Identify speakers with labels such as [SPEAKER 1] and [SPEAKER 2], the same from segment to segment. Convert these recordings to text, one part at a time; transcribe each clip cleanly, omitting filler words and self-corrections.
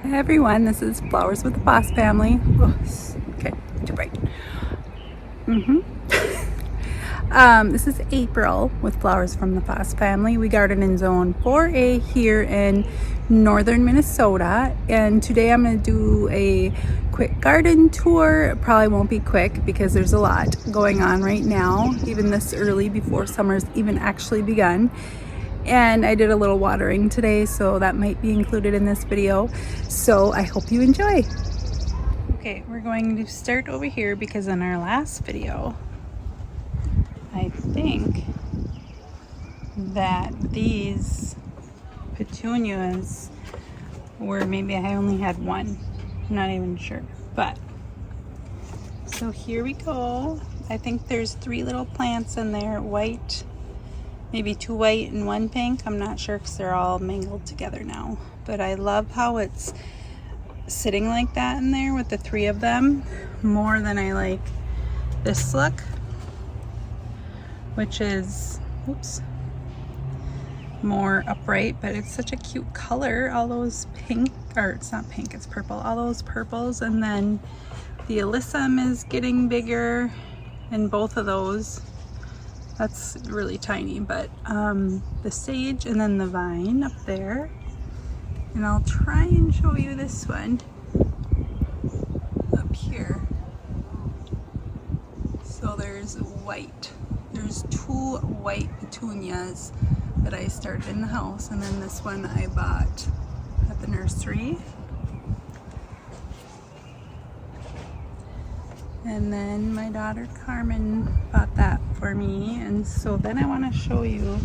[SPEAKER 1] Hey everyone, this is Flowers with the Foss family. Oh, okay, too bright. This is April with Flowers from the Foss family. We garden in zone 4A here in northern Minnesota, and today I'm going to do a quick garden tour. It probably won't be quick because there's a lot going on right now, even this early before summer's even actually begun. And I did a little watering today, so that might be included in this video. So I hope you enjoy. Okay, we're going to start over here because in our last video, I think that these petunias were, maybe I only had one. I'm not even sure, but so here we go. I think there's 3 little plants in there, white, maybe 2 white and 1 pink. I'm not sure because they're all mangled together now. But I love how it's sitting like that in there with the 3 of them more than I like this look, which is, oops, more upright, but it's such a cute color. All those pink, or it's not pink, it's purple. All those purples, and then the alyssum is getting bigger in both of those. That's really tiny, but the sage and then the vine up there. And I'll try and show you this one up here. So there's white. There's 2 white petunias that I started in the house, and then this one I bought at the nursery. And then my daughter Carmen bought that for me, and so then I want to show you.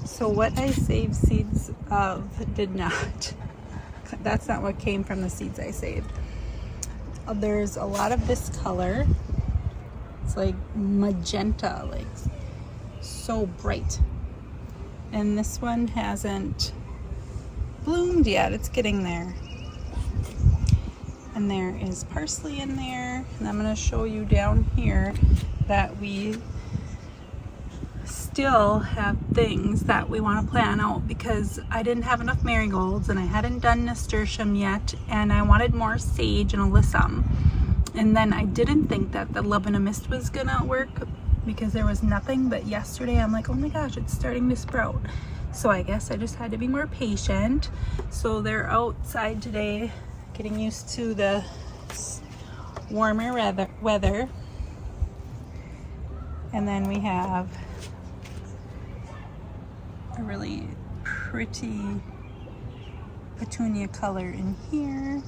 [SPEAKER 1] So what I saved seeds of did not. That's not what came from the seeds I saved. There's a lot of this color. It's like magenta, like so bright. And this one hasn't bloomed yet. It's getting there. And there is parsley in there, and I'm going to show you down here that we still have things that we want to plan out because I didn't have enough marigolds and I hadn't done nasturtium yet, and I wanted more sage and alyssum. And then I didn't think that the love in a mist was gonna work because there was nothing, but yesterday I'm like, oh my gosh, it's starting to sprout. So I guess I just had to be more patient. So they're outside today getting used to the warmer weather. And then we have a really pretty petunia color in here.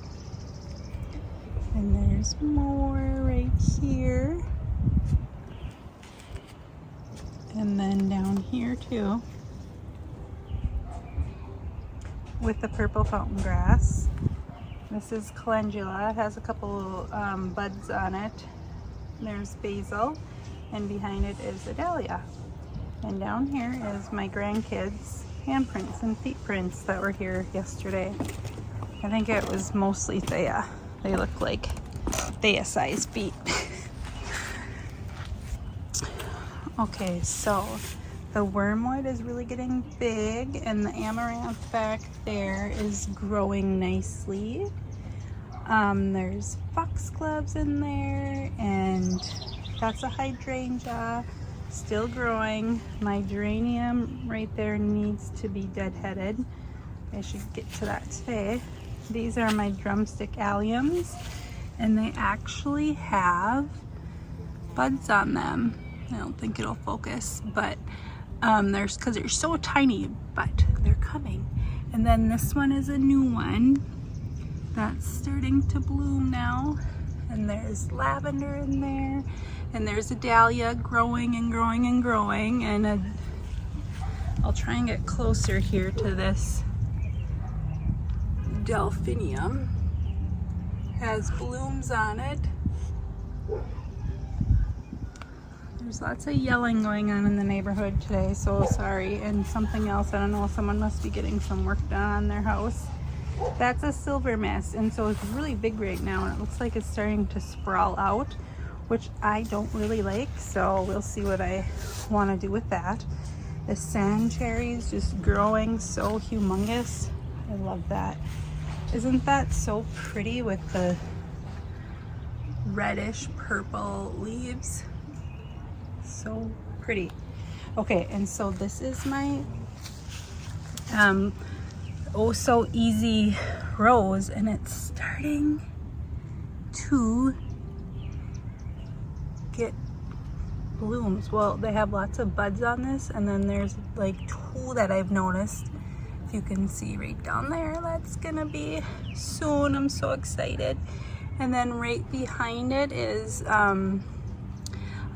[SPEAKER 1] And there's more right here. And then down here too, with the purple fountain grass. This is calendula. It has a couple buds on it. There's basil, and behind it is a dahlia. And down here is my grandkids' handprints and feet prints that were here yesterday. I think it was mostly Thea. They look like Thea-sized feet. Okay, so the wormwood is really getting big, and the amaranth back there is growing nicely. There's foxgloves in there, and that's a hydrangea, still growing. My geranium right there needs to be deadheaded. I should get to that today. These are my drumstick alliums, and they actually have buds on them. I don't think it'll focus, but there's, because they're so tiny, but they're coming. And then this one is a new one that's starting to bloom now, and there's lavender in there, and there's a dahlia growing and growing and growing, and I'll try and get closer here to this delphinium. Has blooms on it. There's lots of yelling going on in the neighborhood today, so sorry. And something else, I don't know, someone must be getting some work done on their house. That's a silver mist, and so it's really big right now, and it looks like it's starting to sprawl out, which I don't really like, so we'll see what I want to do with that. The sand cherry is just growing so humongous. I love that. Isn't that so pretty with the reddish purple leaves? So pretty. Okay, and so this is my oh so easy rose, and it's starting to get blooms. Well, they have lots of buds on this, and then there's like 2 that I've noticed. If you can see right down there, that's gonna be soon. I'm so excited. And then right behind it is a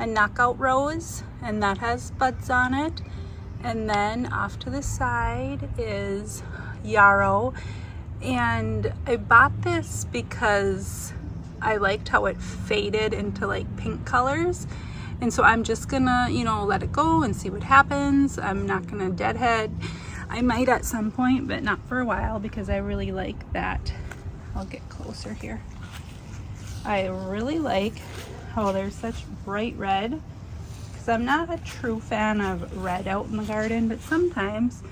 [SPEAKER 1] knockout rose, and that has buds on it. And then off to the side is yarrow, and I bought this because I liked how it faded into like pink colors, and so I'm just gonna, you know, let it go and see what happens. I'm not gonna deadhead. I might at some point, but not for a while, because I really like that. I'll get closer here. I really like how there's such bright red, because I'm not a true fan of red out in the garden, but sometimes,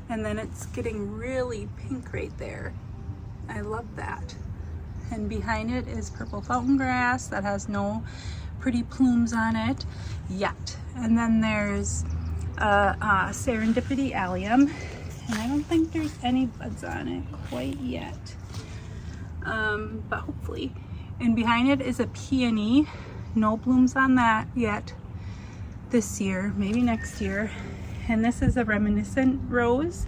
[SPEAKER 1] and then it's getting really pink right there. I love that. And behind it is purple fountain grass that has no pretty plumes on it yet. And then there's serendipity allium, and I don't think there's any buds on it quite yet, but hopefully. And behind it is a peony. No blooms on that yet this year, maybe next year. And this is a reminiscent rose,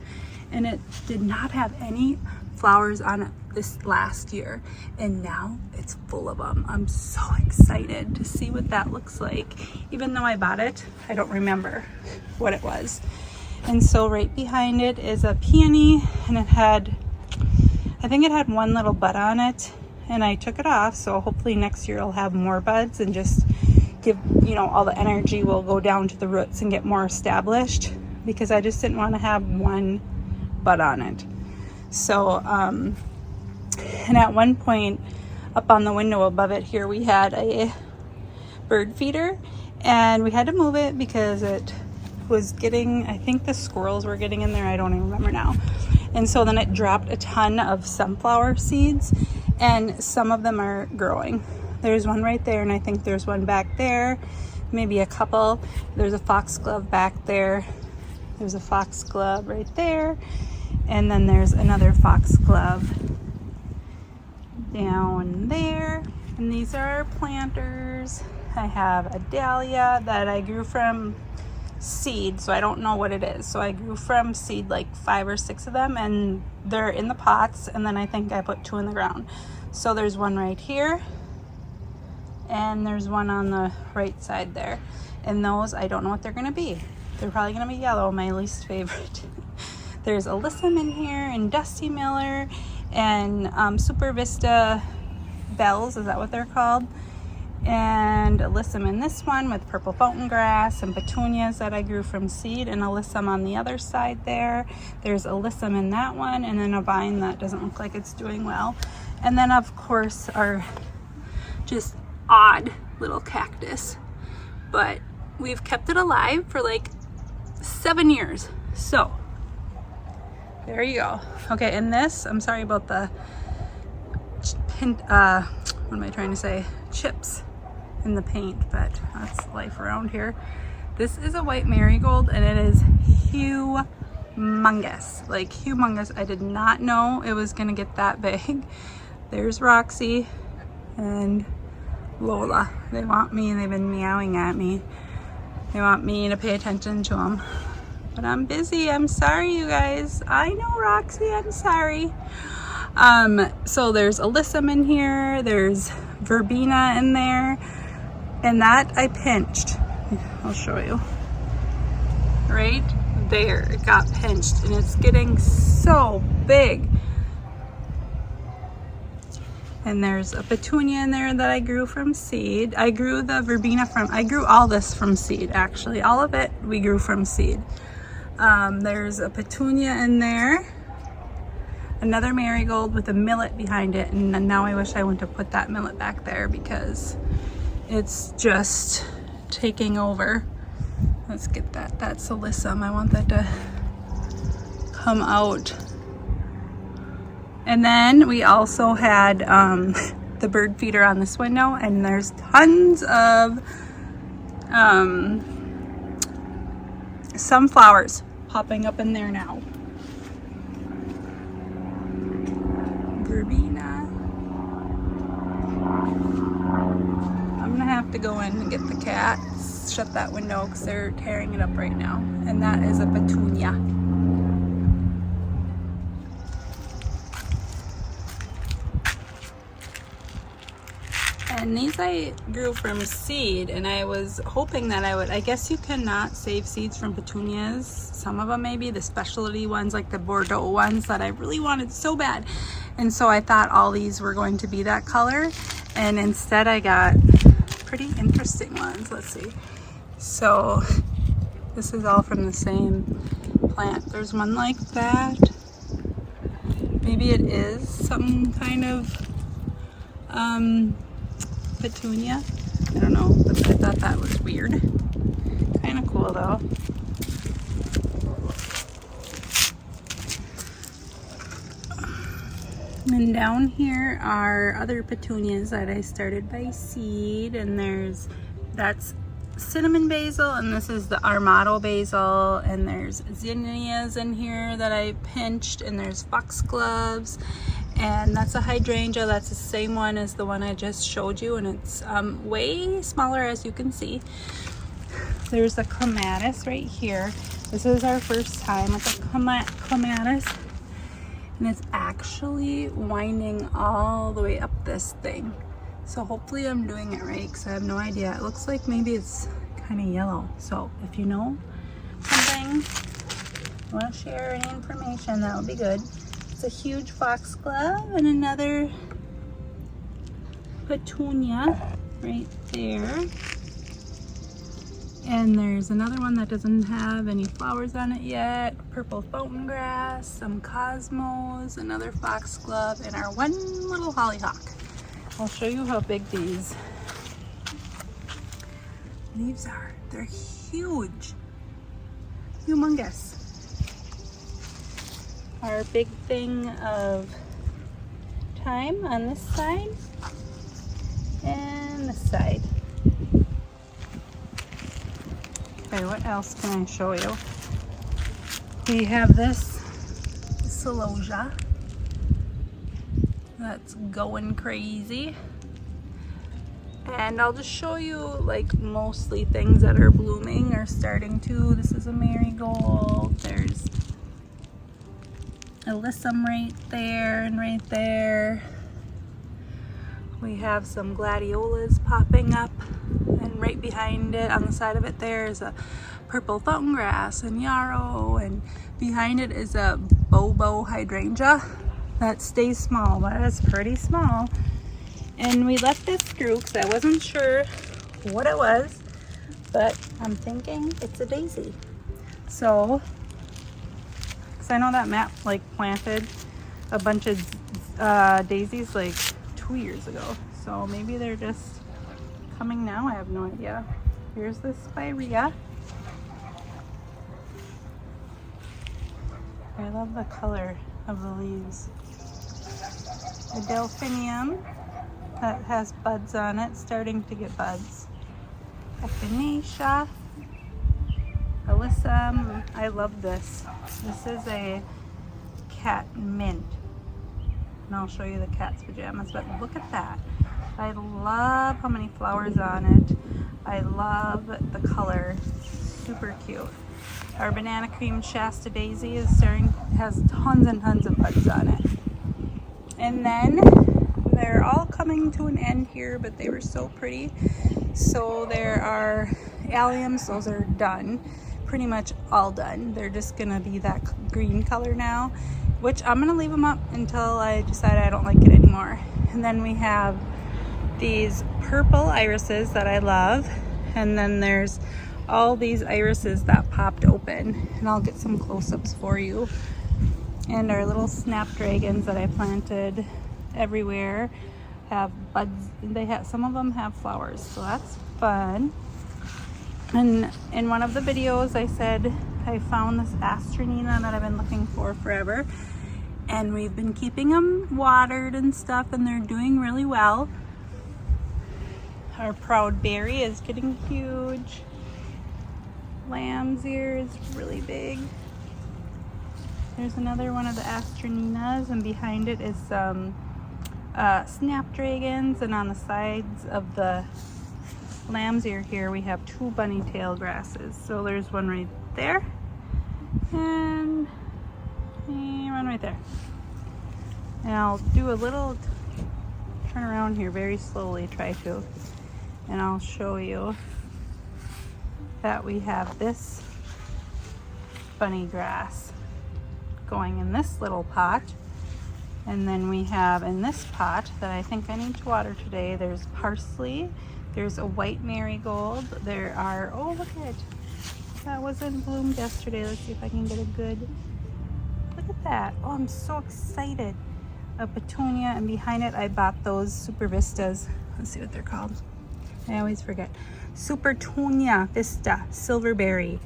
[SPEAKER 1] and it did not have any flowers on it this last year, and now it's full of them. I'm so excited to see what that looks like. Even though I bought it, I don't remember what it was. And so right behind it is a peony, and it had, I think it had 1 little bud on it, and I took it off, so hopefully next year I'll have more buds and just give, you know, all the energy will go down to the roots and get more established, because I just didn't want to have 1 bud on it. So and at one point up on the window above it here, we had a bird feeder, and we had to move it because it was getting, I think the squirrels were getting in there, I don't even remember now. And so then it dropped a ton of sunflower seeds, and some of them are growing. There's one right there, and I think there's one back there, maybe a couple. There's a foxglove back there. There's a foxglove right there, and then there's another foxglove down there. And these are planters. I have a dahlia that I grew from seed, so I don't know what it is. So I grew from seed like 5 or 6 of them, and they're in the pots, and then I think I put 2 in the ground. So there's one right here, and there's one on the right side there. And those, I don't know what they're gonna be. They're probably gonna be yellow, my least favorite. There's Alyssum in here, and Dusty Miller, and Super Vista Bells, is that what they're called? And Alyssum in this one with purple fountain grass and petunias that I grew from seed, and Alyssum on the other side there. There's Alyssum in that one, and then a vine that doesn't look like it's doing well. And then of course our just odd little cactus, but we've kept it alive for like 7 years. So there you go. Okay, and this, I'm sorry about the what am I trying to say? Chips in the paint, but that's life around here. This is a white marigold, and it is humongous, like humongous. I did not know it was gonna get that big. There's Roxy and Lola. They want me, they've been meowing at me. They want me to pay attention to them, but I'm busy. I'm sorry, you guys. I know, Roxy, I'm sorry. So there's Alyssum in here, there's verbena in there, and that I pinched. I'll show you. Right there, it got pinched, and it's getting so big. And there's a petunia in there that I grew from seed. I grew the verbena from, I grew all this from seed, actually. All of it we grew from seed. There's a petunia in there. Another marigold with a millet behind it, and now I wish I wouldn't have put that millet back there because it's just taking over. Let's get that. That's Alyssum. I want that to come out. And then we also had the bird feeder on this window, and there's tons of sunflowers popping up in there now. Verbena. I'm gonna have to go in and get the cats, shut that window because they're tearing it up right now. And that is a petunia. And these I grew from seed, and I was hoping that I guess you cannot save seeds from petunias. Some of them maybe, the specialty ones like the Bordeaux ones that I really wanted so bad. And so I thought all these were going to be that color, and instead I got pretty interesting ones. Let's see. So this is all from the same plant. There's one like that. Maybe it is some kind of petunia. I don't know, but I thought that was weird. Kind of cool though. And down here are other petunias that I started by seed, and that's cinnamon basil, and this is the Armato basil, and there's zinnias in here that I pinched, and there's foxgloves, and that's a hydrangea. That's the same one as the one I just showed you, and it's way smaller, as you can see. There's a clematis right here. This is our first time with a clematis, and it's actually winding all the way up this thing. So hopefully I'm doing it right, because I have no idea. It looks like maybe it's kind of yellow. So if you know something, you want to share any information, that would be good. It's a huge foxglove, and another petunia right there. And there's another one that doesn't have any flowers on it yet. Purple fountain grass, some cosmos, another foxglove, and our one little hollyhock. I'll show you how big these leaves are. They're huge, humongous. Our big thing of thyme on this side and this side. Okay, what else can I show you? We have this celosia that's going crazy, and I'll just show you like mostly things that are blooming or starting to. This is a marigold. There's alyssum right there and right there. We have some gladiolas popping up, and right behind it on the side of it there is a purple fountain grass and yarrow, and behind it is a bobo hydrangea that stays small, but it's pretty small. And we let this grew because I wasn't sure what it was, but I'm thinking it's a daisy. So, because I know that Matt like planted a bunch of daisies like 2 years ago, so maybe they're just coming now. I have no idea. Here's the spirea. I love the color of the leaves. A delphinium that has buds on it, starting to get buds. Echinacea, alyssum. I love this. This is a cat mint, and I'll show you the cat's pajamas, but look at that. I love how many flowers on it. I love the color, super cute. Our banana cream Shasta daisy has tons and tons of buds on it. And then they're all coming to an end here, but they were so pretty. So there are alliums, those are done, pretty much all done. They're just gonna be that green color now, which I'm gonna leave them up until I decide I don't like it anymore. And then we have these purple irises that I love, and then there's all these irises that popped open, and I'll get some close-ups for you. And our little snapdragons that I planted everywhere have buds. Some of them have flowers, so that's fun. And in one of the videos I said I found this astronina that I've been looking for forever, And we've been keeping them watered and stuff, and they're doing really well. Our proud berry is getting huge. Lamb's ear is really big. There's another one of the Astroninas, and behind it is some Snapdragons, and on the sides of the lamb's ear here we have 2 bunny tail grasses. So there's one right there and one right there. And I'll do a little turn around here very slowly, try to, and I'll show you that we have this bunny grass going in this little pot. And then we have in this pot that I think I need to water today, there's parsley, there's a white marigold, there are, oh look at it, that wasn't bloomed yesterday. Let's see if I can get a good, look at that. Oh, I'm so excited. A petunia, and behind it I bought those Super Vistas. Let's see what they're called. I always forget. Supertunia Vista Silverberry.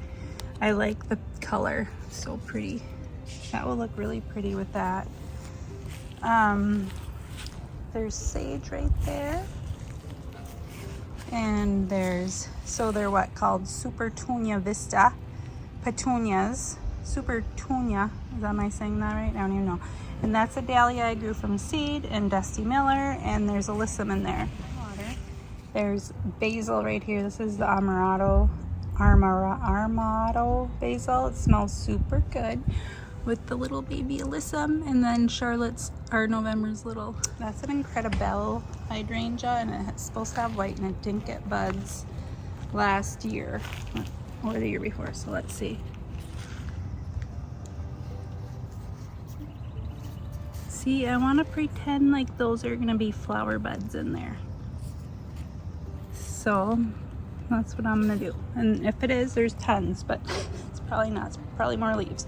[SPEAKER 1] I like the color, so pretty. That will look really pretty with that. There's sage right there, and there's, so they're what called Supertunia Vista petunias. Supertunia, am I saying that right? I don't even know. And that's a dahlia I grew from seed, and Dusty Miller, and there's alyssum in there. There's basil right here. This is the Armado basil. It smells super good with the little baby alyssum, and then Charlotte's or November's little. That's an incredible hydrangea, and it's supposed to have white, and it didn't get buds last year or the year before. So let's see. See, I want to pretend like those are gonna be flower buds in there. So that's what I'm gonna do. And if it is, there's tons, but it's probably not. It's probably more leaves.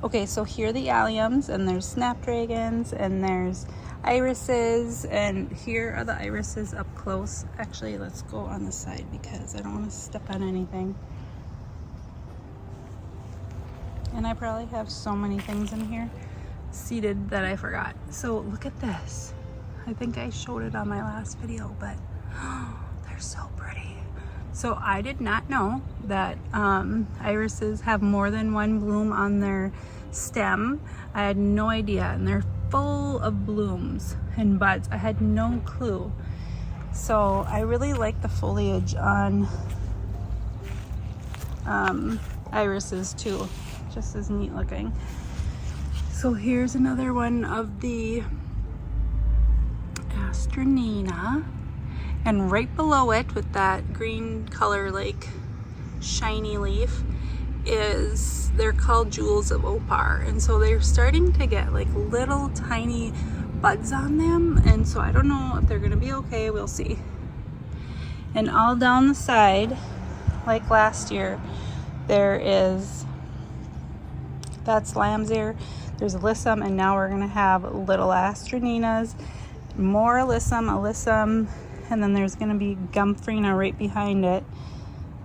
[SPEAKER 1] Okay, so here are the alliums, and there's Snapdragons, and there's irises, and here are the irises up close. Actually, let's go on the side because I don't want to step on anything. And I probably have so many things in here seeded that I forgot. So look at this. I think I showed it on my last video, but they're so pretty. So I did not know that irises have more than one bloom on their stem. I had no idea, and they're full of blooms and buds. I had no clue. So I really like the foliage on irises too. Just as neat looking. So here's another one of the Astronina. And right below it, with that green color, like shiny leaf, is, they're called Jewels of Opar. And so they're starting to get like little tiny buds on them. And so I don't know if they're gonna be okay, we'll see. And all down the side, like last year, there is, that's lamb's ear, there's alyssum, and now we're gonna have little Astroninas, more alyssum, and then there's gonna be Gomphrena right behind it.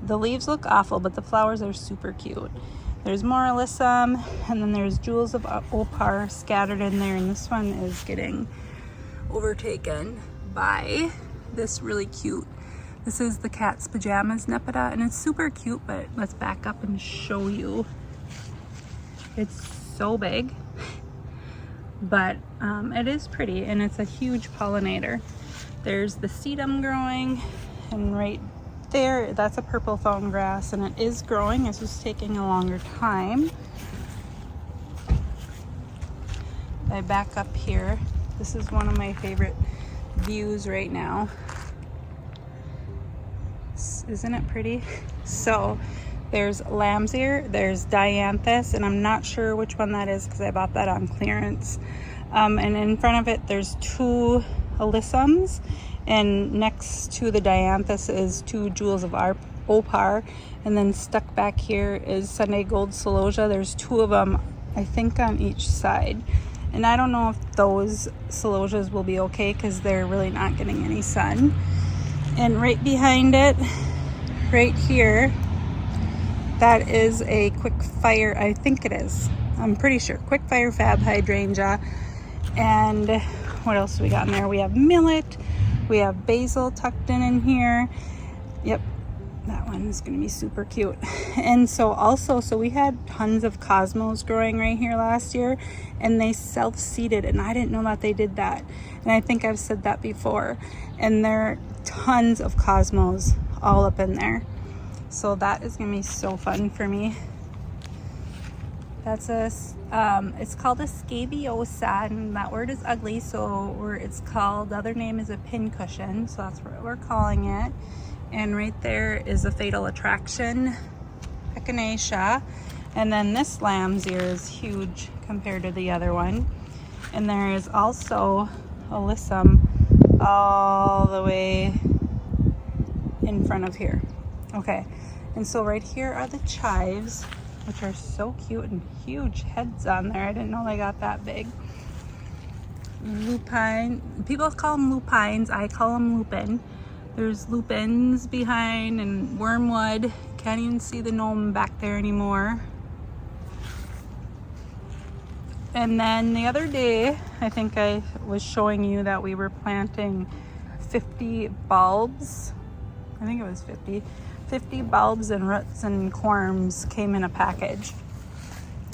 [SPEAKER 1] The leaves look awful, but the flowers are super cute. There's more alyssum, and then there's Jewels of Opar scattered in there, and this one is getting overtaken by this really cute, this is the Cat's Pajamas Nepeta, and it's super cute, but let's back up and show you. It's so big, but it is pretty, and it's a huge pollinator. There's the sedum growing, and right there, that's a purple fountain grass, and it is growing. It's just taking a longer time. I back up here. This is one of my favorite views right now. Isn't it pretty? So there's lamb's ear, there's dianthus, and I'm not sure which one that is because I bought that on clearance. And in front of it, there's 2 alyssums, and next to the dianthus is 2 Jewels of Opar, and then stuck back here is Sunday Gold Celosia. There's 2 of them, I think, on each side. And I don't know if those celosias will be okay because they're really not getting any sun. And right behind it, right here, that is a quick fire, I think it is. I'm pretty sure. Quick Fire Fab Hydrangea. And what else do we got in there? We have millet. We have basil tucked in here. Yep, that one's gonna be super cute. And so also, so we had tons of cosmos growing right here last year, and they self-seeded, and I didn't know that they did that. And I think I've said that before. And there are tons of cosmos all up in there. So that is gonna be so fun for me. That's it's called a scabiosa, and that word is ugly, so it's called, the other name is a pincushion, so that's what we're calling it. And right there is a fatal attraction, echinacea. And then this lamb's ear is huge compared to the other one. And there is also alyssum all the way in front of here. Okay, and so right here are the chives, which are so cute and huge heads on there. I didn't know they got that big. Lupine, people call them lupines, I call them lupin. There's lupins behind, and wormwood. Can't even see the gnome back there anymore. And then the other day, I think I was showing you that we were planting 50 bulbs. I think it was 50 bulbs, and roots and corms came in a package.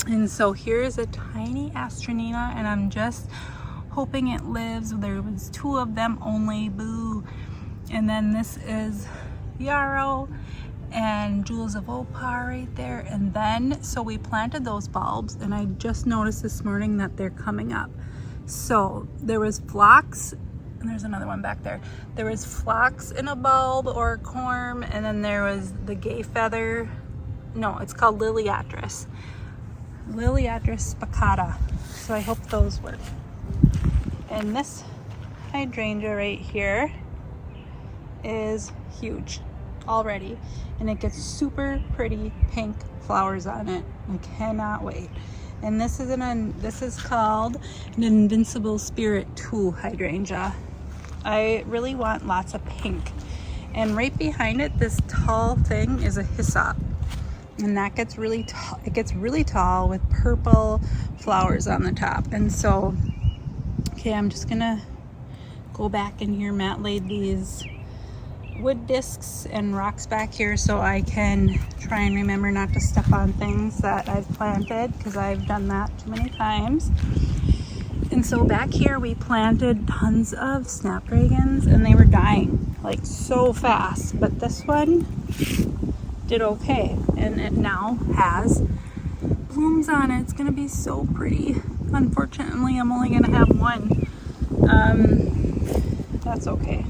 [SPEAKER 1] And so here's a tiny astronina, and I'm just hoping it lives. There was 2 of them only, boo. And then this is yarrow and jewels of opal right there. And then, so we planted those bulbs, and I just noticed this morning that they're coming up. So there was phlox, and there's another one back there. There was phlox in a bulb or a corm, and then there was the gay feather. No, it's called Liliatris. Liliatris spicata. So I hope those work. And this hydrangea right here is huge already, and it gets super pretty pink flowers on it. I cannot wait. And this is called an Invincible Spirit 2 hydrangea. I really want lots of pink. And right behind it, this tall thing is a hyssop, and that gets really tall. It gets really tall with purple flowers on the top. And so, okay, I'm just gonna go back in here. Matt laid these wood discs and rocks back here so I can try and remember not to step on things that I've planted, because I've done that too many times. And so back here we planted tons of snapdragons, and they were dying like so fast, but this one did okay, and it now has blooms on it. It's gonna be so pretty. Unfortunately, I'm only gonna have one. That's okay.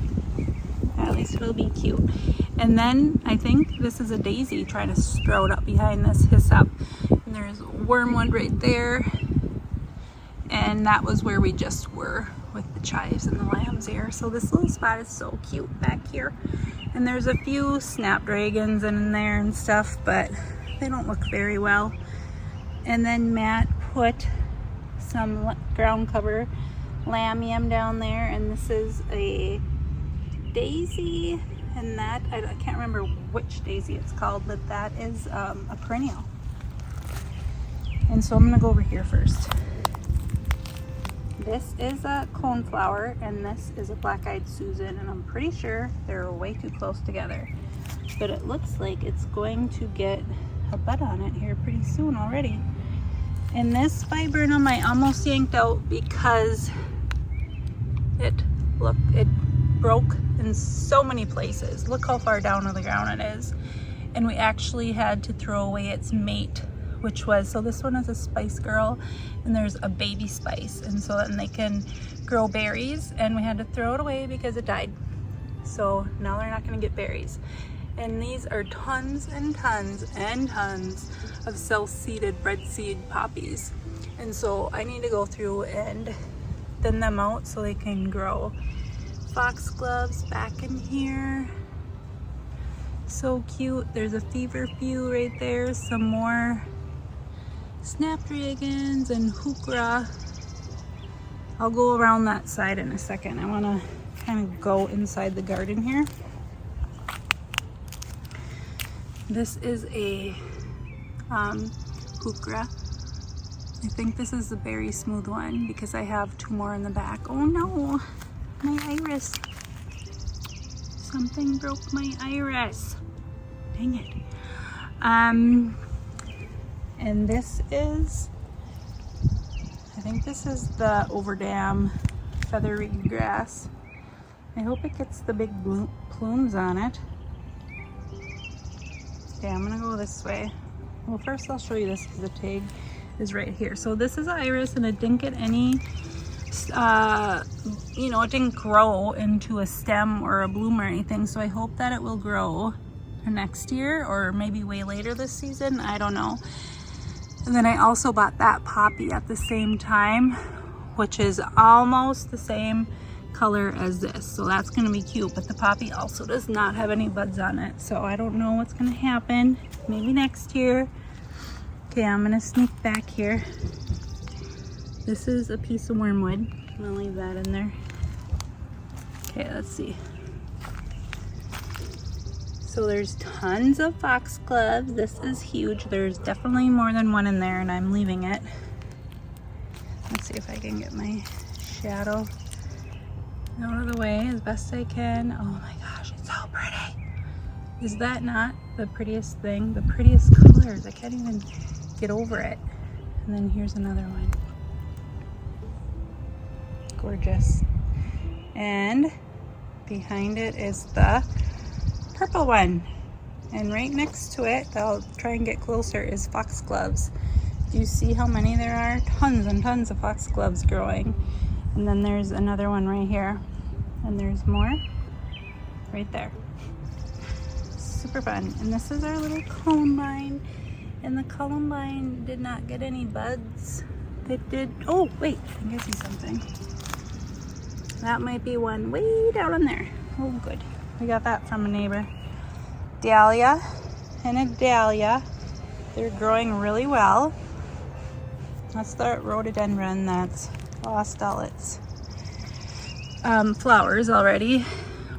[SPEAKER 1] At least it'll be cute. And then I think this is a daisy trying to sprout up behind this hyssop. And there's wormwood right there. And that was where we just were with the chives and the lamb's ear. So this little spot is so cute back here. And there's a few snapdragons in there and stuff, but they don't look very well. And then Matt put some ground cover lamium down there, and this is a daisy, and that I can't remember which daisy it's called, but that is a perennial. And so I'm gonna go over here first. This is a coneflower, and this is a black-eyed Susan, and I'm pretty sure they're way too close together, but it looks like it's going to get a bud on it here pretty soon already. And this viburnum I almost yanked out because it broke in so many places. Look how far down to the ground it is. And we actually had to throw away its mate, which was, so this one is a spice girl, and there's a baby spice, and so then they can grow berries, and we had to throw it away because it died. So now they're not gonna get berries. And these are tons and tons and tons of self-seeded bread seed poppies. And so I need to go through and thin them out so they can grow. Foxgloves back in here. So cute. There's a feverfew right there. Some more snapdragons and heuchera. I'll go around that side in a second. I want to kind of go inside the garden here. This is a heuchera, I think this is the very smooth one because I have 2 more in the back. Oh no, my iris. Something broke my iris. Dang it. And this is, I think this is the overdam feathery grass. I hope it gets the big plumes on it. Okay, I'm gonna go this way. Well, first I'll show you this because the tag is right here. So this is iris, and it didn't get any, you know, it didn't grow into a stem or a bloom or anything. So I hope that it will grow next year or maybe way later this season. I don't know. And then I also bought that poppy at the same time, which is almost the same color as this. So that's gonna be cute, but the poppy also does not have any buds on it. So I don't know what's gonna happen. Maybe next year. Okay, I'm gonna sneak back here. This is a piece of wormwood. I'm gonna leave that in there. Okay, let's see. So there's tons of foxgloves. This is huge. There's definitely more than one in there, and I'm leaving it. Let's see if I can get my shadow out of the way as best I can. Oh my gosh, it's so pretty. Is that not the prettiest thing? The prettiest colors. I can't even get over it. And then here's another one. Gorgeous. And behind it is the purple one. And right next to it, I'll try and get closer, is foxgloves. Do you see how many there are? Tons and tons of foxgloves growing. And then there's another one right here. And there's more right there. Super fun. And this is our little columbine. And the columbine did not get any buds. It did. Oh, wait. I think I see something. That might be one way down in there. Oh, good. We got that from a neighbor. Dahlia and a dahlia. They're growing really well. That's the rhododendron that's lost all its flowers already.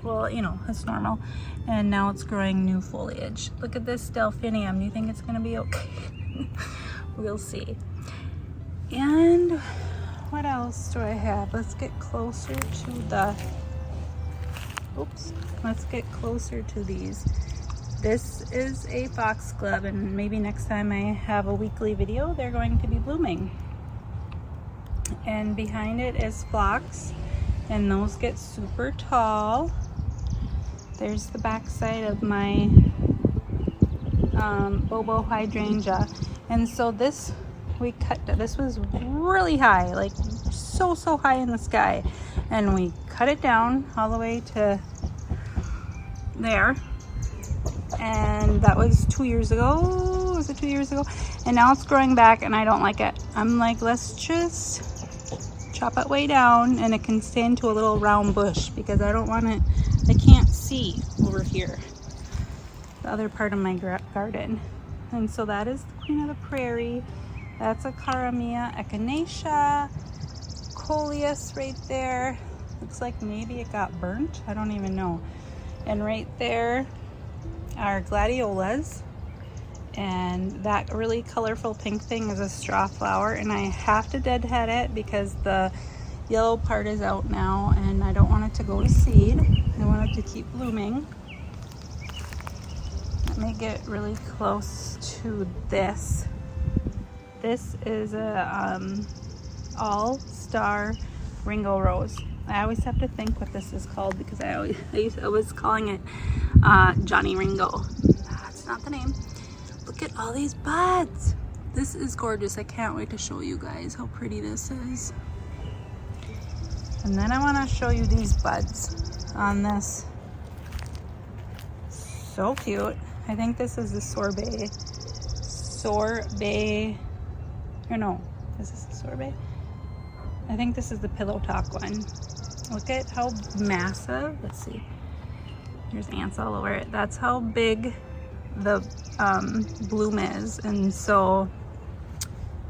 [SPEAKER 1] Well, you know, that's normal. And now it's growing new foliage. Look at this delphinium. Do you think it's gonna be okay? We'll see. And what else do I have? Let's get closer to the, oops, let's get closer to these. This is a foxglove, and maybe next time I have a weekly video, they're going to be blooming. And behind it is phlox, and those get super tall. There's the back side of my bobo hydrangea. And so this, we cut, this was really high, like so high in the sky. And we cut it down all the way to there. And that was 2 years ago. Was it 2 years ago? And now it's growing back, and I don't like it. I'm like, let's just chop it way down, and it can stay into a little round bush because I don't want it. I can't see over here, the other part of my garden. And so that is the queen of the prairie. That's a Caramia echinacea, coleus right there. Looks like maybe it got burnt. I don't even know. And right there are gladiolas, and that really colorful pink thing is a straw flower, and I have to deadhead it because the yellow part is out now, and I don't want it to go to seed. I want it to keep blooming. Let me get really close to this. This is a all-star Ringo rose. I always have to think what this is called because I was calling it Johnny Ringo. That's not the name. Look at all these buds. This is gorgeous. I can't wait to show you guys how pretty this is. And then I want to show you these buds on this. So cute. I think this is the sorbet. Or no, is this the sorbet? I think this is the pillow talk one. Look at how massive. Let's see. There's ants all over it. That's how big the bloom is. And so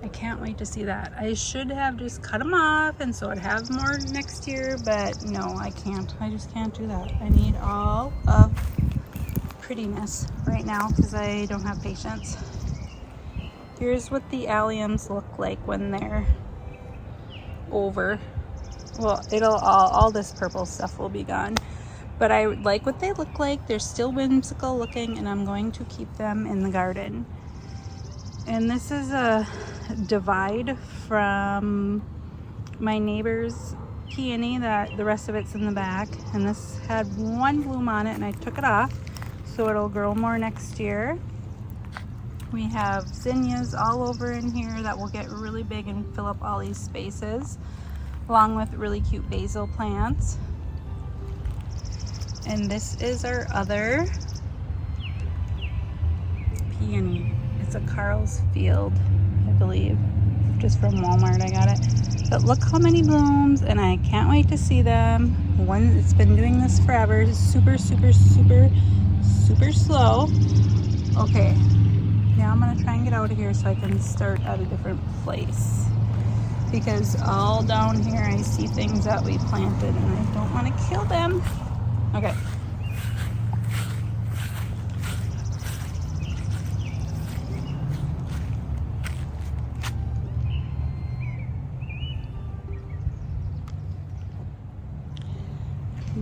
[SPEAKER 1] I can't wait to see that. I should have just cut them off and so I'd have more next year, but no, I can't. I just can't do that. I need all of prettiness right now because I don't have patience. Here's what the alliums look like when they're over. Well, it'll all this purple stuff will be gone. But I like what they look like. They're still whimsical looking, and I'm going to keep them in the garden. And this is a divide from my neighbor's peony that the rest of it's in the back. And this had one bloom on it, and I took it off, so it'll grow more next year. We have zinnias all over in here that will get really big and fill up all these spaces, along with really cute basil plants. And this is our other peony. It's a Carl's Field, I believe. Just from Walmart, I got it. But look how many blooms, and I can't wait to see them. It's been doing this forever. It's super, super, super, super slow. Okay, now I'm gonna try and get out of here so I can start at a different place. Because all down here I see things that we planted, and I don't want to kill them. Okay.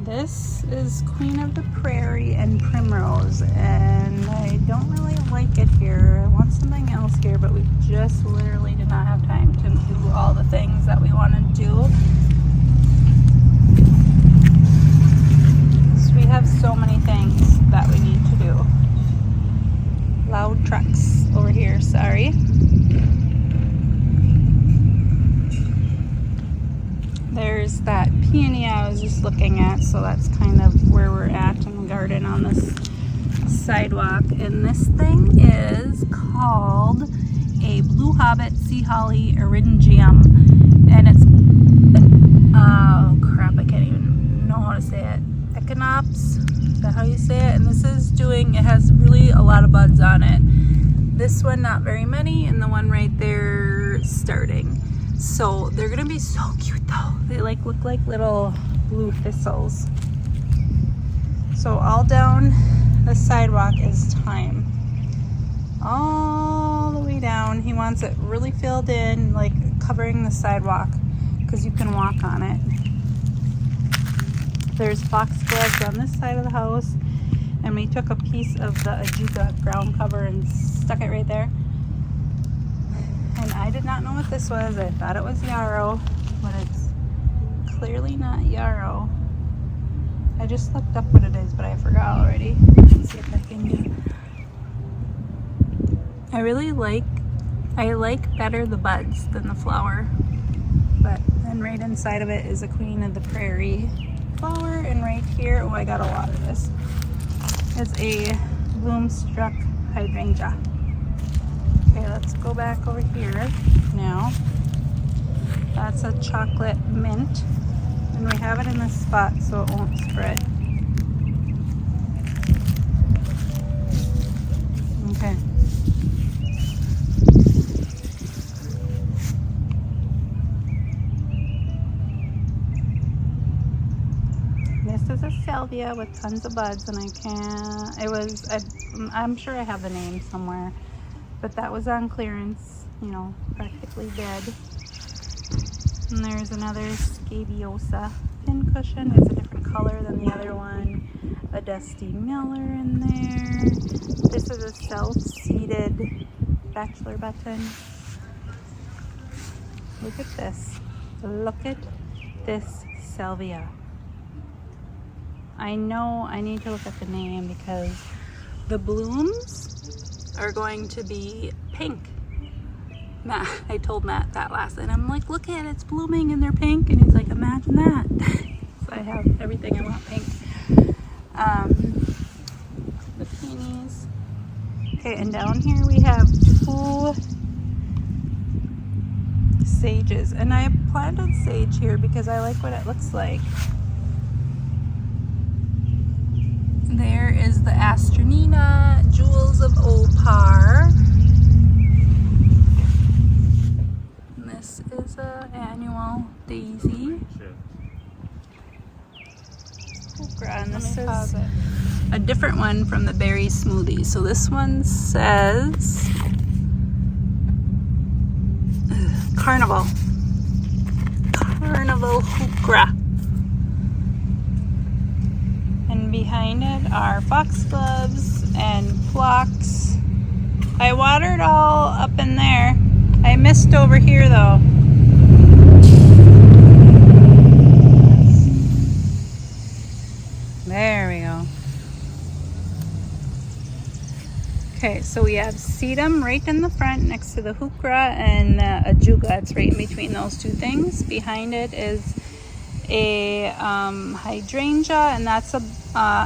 [SPEAKER 1] This is Queen of the Prairie and Primrose, and I don't really like it here. I want something else here, but we just literally did not have time to do all the things that we want to do. We have so many things that we need to do. Loud trucks over here, sorry. There's that peony I was just looking at, so that's kind of where we're at in the garden on this sidewalk. And this thing is called a Blue Hobbit Sea Holly Hydrangea. And it's, oh crap, I can't even know how to say it. Echinops, is that how you say it? And this is doing, it has really a lot of buds on it. This one not very many, and the one right there starting. So they're gonna be so cute though. They like look like little blue thistles. So all down the sidewalk is thyme. All the way down. He wants it really filled in, like covering the sidewalk, because you can walk on it. There's foxgloves on this side of the house, and we took a piece of the ajuga ground cover and stuck it right there. And I did not know what this was. I thought it was yarrow, but it's clearly not yarrow. I just looked up what it is, but I forgot already. Let's see if I can do. I like better the buds than the flower. But then right inside of it is a Queen of the Prairie flower, and right here, oh, I got a lot of this. It's a bloom-struck hydrangea. Okay, let's go back over here now. That's a chocolate mint, and we have it in this spot so it won't spread. Okay. This is a Salvia with tons of buds, and I'm sure I have the name somewhere, but that was on clearance, you know, practically dead. And there's another Scabiosa pincushion. It's a different color than the other one. A Dusty Miller in there. This is a self-seeded bachelor button. Look at this. Look at this Salvia. I know I need to look at the name because the blooms are going to be pink. Matt, I told Matt that last night. I'm like, look at it, it's blooming and they're pink. And he's like, imagine that. So I have everything I want pink. The peonies. Okay, and down here we have 2 sages. And I planted sage here because I like what it looks like. There is the Astronina Jewels of Opar. And this is an annual daisy. And this is a different one from the berry smoothie. So this one says Carnival hukra. And behind it are foxgloves and phlox. I watered all up in there. I missed over here though. There we go. Okay, so we have sedum right in the front next to the hukra, and ajuga. It's right in between those two things. Behind it is a hydrangea, and that's a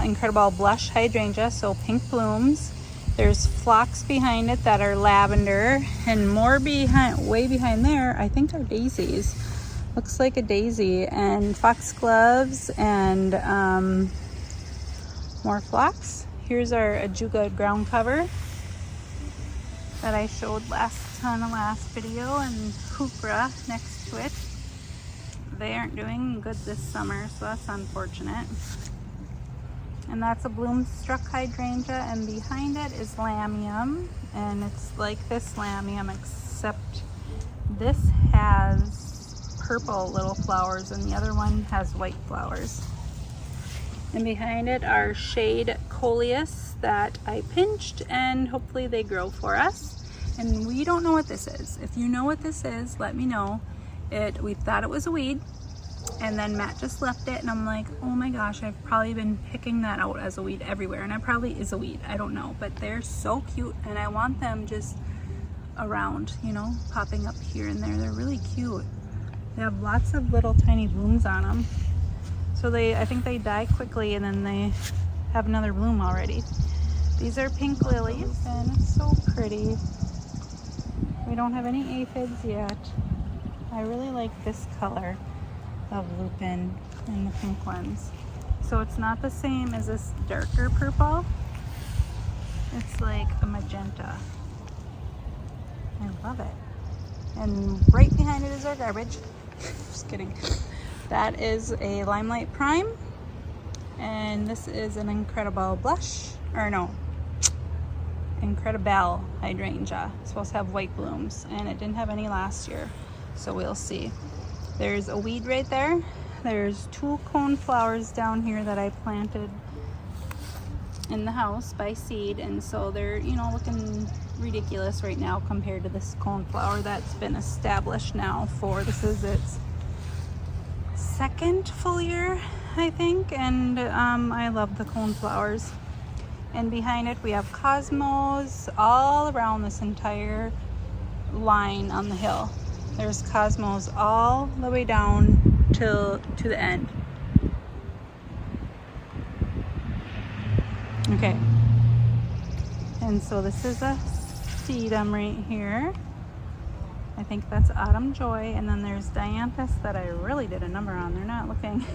[SPEAKER 1] incredible blush hydrangea, so pink blooms. There's phlox behind it that are lavender, and more behind, way behind there, I think are daisies. Looks like a daisy, and foxgloves, and more phlox. Here's our ajuga ground cover that I showed on the last video, and hukra next to it. They aren't doing good this summer, so that's unfortunate. And that's a bloom-struck hydrangea, and behind it is lamium, and it's like this lamium, except this has purple little flowers and the other one has white flowers. And behind it are shade coleus that I pinched, and hopefully they grow for us. And we don't know what this is. If you know what this is, let me know. We thought it was a weed, and then Matt just left it, and I'm like, oh my gosh, I've probably been picking that out as a weed everywhere, and it probably is a weed, I don't know, but they're so cute, and I want them just around, you know, popping up here and there. They're really cute. They have lots of little tiny blooms on them. So I think they die quickly, and then they have another bloom already. These are pink lilies, and it's so pretty. We don't have any aphids yet. I really like this color of lupin and the pink ones. So it's not the same as this darker purple. It's like a magenta. I love it. And right behind it is our garbage. Just kidding. That is a Limelight Prime, and this is an Incredible Blush, or no, Incredible Hydrangea. It's supposed to have white blooms, and it didn't have any last year, so we'll see. There's a weed right there. There's 2 cone flowers down here that I planted in the house by seed, and so they're, you know, looking ridiculous right now compared to this cone flower that's been established now for, this is its second full year, I think, and I love the cone flowers. And behind it we have cosmos all around this entire line on the hill. There's cosmos all the way down to the end. Okay, and so this is a sedum right here. I think that's Autumn Joy, and then there's dianthus that I really did a number on. They're not looking,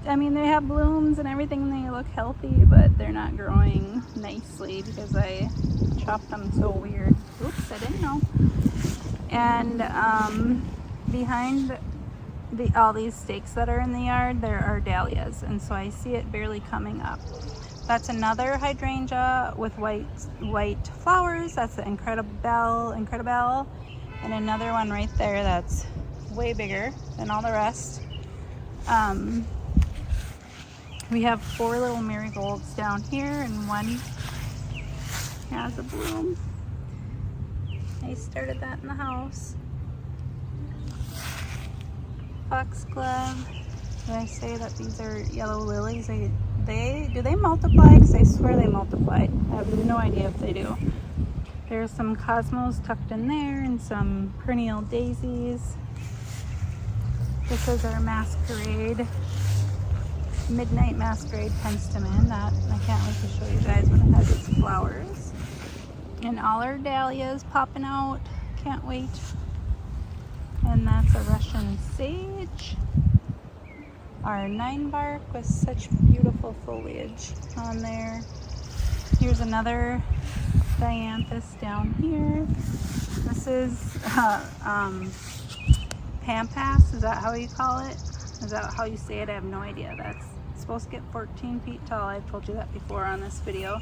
[SPEAKER 1] I mean, they have blooms and everything, they look healthy, but they're not growing nicely because I chopped them so weird. Oops, I didn't know. And behind all these stakes that are in the yard, there are dahlias, and so I see it barely coming up. That's another hydrangea with white flowers. That's the Incredible, and another one right there that's way bigger than all the rest. We have 4 little marigolds down here, and one has a bloom. I started that in the house. Foxglove. Did I say that these are yellow lilies? Do they multiply? Because I swear they multiply. I have no idea if they do. There's some cosmos tucked in there, and some perennial daisies. This is our masquerade, midnight masquerade penstemon. That I can't wait to show you guys when it has its flowers. And all our dahlias popping out. Can't wait. And that's a Russian sage. Our 9-bark with such beautiful foliage on there. Here's another dianthus down here. This is pampas. Is that how you call it? Is that how you say it? I have no idea. That's supposed to get 14 feet tall. I've told you that before on this video.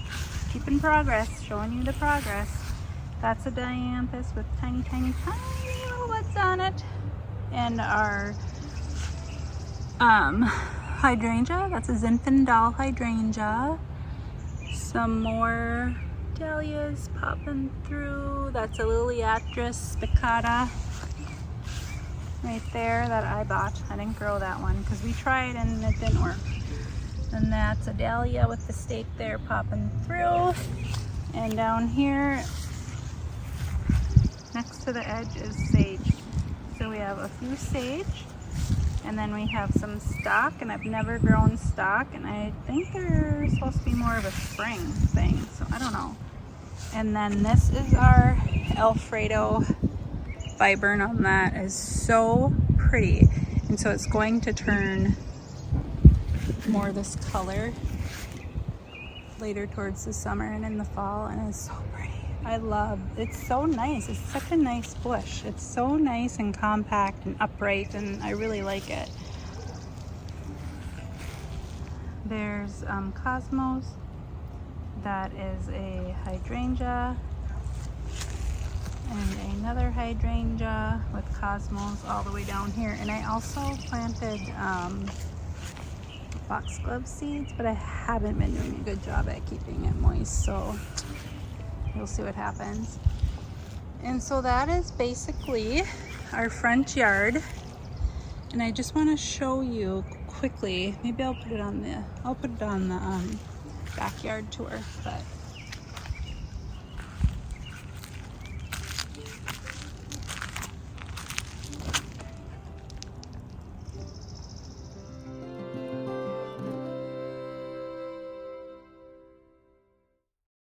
[SPEAKER 1] Keep in progress, showing you the progress. That's a dianthus with tiny, tiny, tiny little buds on it. And our hydrangea, that's a Zinfandel hydrangea. Some more dahlias popping through. That's a Liliatris spicata right there that I bought. I didn't grow that one because we tried and it didn't work. And that's a dahlia with the stake there popping through. And down here next to the edge is sage. So we have a few sage, and then we have some stock, and I've never grown stock, and I think they're supposed to be more of a spring thing, so I don't know. And then this is our Alfredo viburnum that is so pretty, and so it's going to turn more this color later towards the summer and in the fall, and it's so pretty. I love, it's so nice. It's such a nice bush. It's so nice and compact and upright, and I really like it. There's Cosmos. That is a hydrangea. And another hydrangea with Cosmos all the way down here. And I also planted foxglove seeds, but I haven't been doing a good job at keeping it moist, so we'll see what happens. And so that is basically our front yard. And I just want to show you quickly, maybe I'll put it on the backyard tour, but